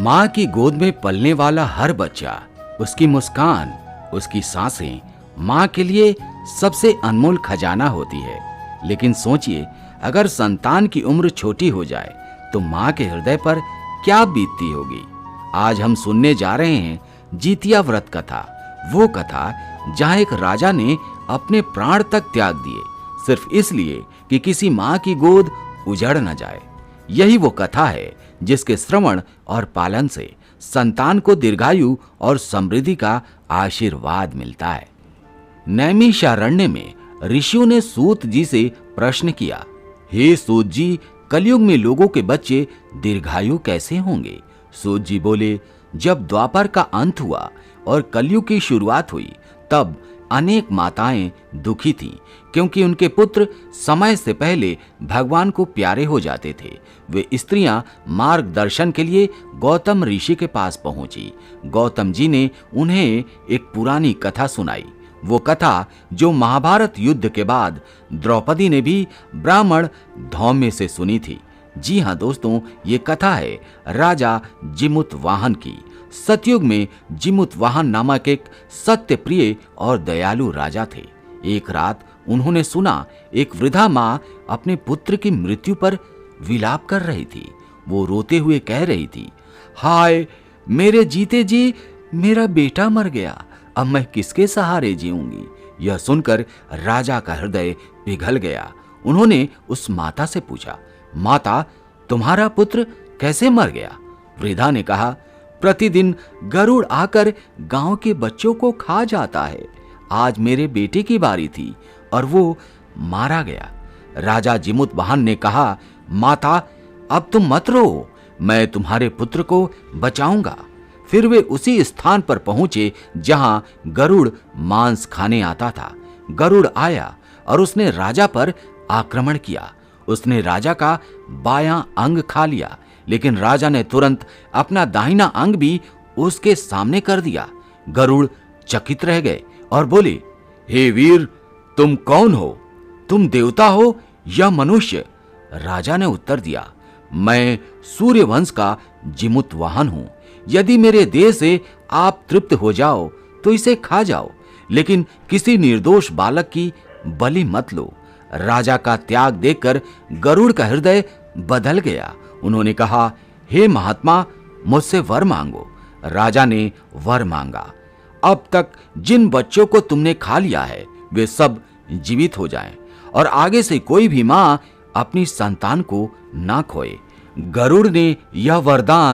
माँ की गोद में पलने वाला हर बच्चा, उसकी मुस्कान, उसकी सांसें माँ के लिए सबसे अनमोल खजाना होती है। लेकिन सोचिए, अगर संतान की उम्र छोटी हो जाए तो माँ के हृदय पर क्या बीतती होगी। आज हम सुनने जा रहे हैं जीतिया व्रत कथा, वो कथा जहाँ एक राजा ने अपने प्राण तक त्याग दिए सिर्फ इसलिए कि किसी माँ की गोद उजड़ न जाए। यही वो कथा है जिसके श्रवण और पालन से संतान को दीर्घायु और समृद्धि का आशीर्वाद मिलता है। नैमिषारण्य में ऋषियों ने सूत जी से प्रश्न किया, हे सूत जी, कलयुग में लोगों के बच्चे दीर्घायु कैसे होंगे? सूत जी बोले, जब द्वापर का अंत हुआ और कलयुग की शुरुआत हुई तब अनेक माताएं दुखी थीं, क्योंकि उनके पुत्र समय से पहले भगवान को प्यारे हो जाते थे। वे स्त्रियां मार्गदर्शन के लिए गौतम ऋषि के पास पहुंची। गौतम जी ने उन्हें एक पुरानी कथा सुनाई, वो कथा जो महाभारत युद्ध के बाद द्रौपदी ने भी ब्राह्मण धौम्य से सुनी थी। जी हाँ दोस्तों, ये कथा है राजा जिमुतवाहन की। सतयुग में जिमुतवाहन नामक एक सत्य प्रिय और दयालु राजा थे। एक रात उन्होंने सुना एक वृद्धा माँ अपने पुत्र की मृत्यु पर विलाप कर रही थी। वो रोते हुए कह रही थी, हाय मेरे जीते जी मेरा बेटा मर गया, अब मैं किसके सहारे जीऊंगी। यह सुनकर राजा का हृदय पिघल गया। उन्होंने उस माता से पूछा, माता तुम्हारा पुत्र कैसे मर गया? वृद्धा ने कहा, प्रतिदिन गरुड़ आकर गांव के बच्चों को खा जाता है। आज मेरे बेटे की बारी थी और वो मारा गया। राजा जिमुतवाहन ने कहा, माता अब तुम मत रो, मैं तुम्हारे पुत्र को बचाऊंगा। फिर वे उसी स्थान पर पहुंचे जहां गरुड़ मांस खाने आता था। गरुड़ आया और उसने राजा पर आक्रमण किया। उसने राजा का बायां अंग खा लिया, लेकिन राजा ने तुरंत अपना दाहिना अंग भी उसके सामने कर दिया। गरुड़ चकित रह गए और बोले, हे वीर, तुम कौन हो? तुम देवता हो या मनुष्य? राजा ने उत्तर दिया, मैं सूर्यवंश का जिमुतवाहन हूं। यदि मेरे देह से आप तृप्त हो जाओ तो इसे खा जाओ, लेकिन किसी निर्दोष बालक की बलि मत लो। राजा का त्याग देखकर गरुड़ का हृदय बदल गया। उन्होंने कहा, हे महात्मा, मुझसे वर मांगो। राजा ने वर मांगा, अब तक जिन बच्चों को तुमने खा लिया है वे सब जीवित हो जाएं और आगे से कोई भी मां अपनी संतान को ना खोए। गरुड़ ने यह वरदान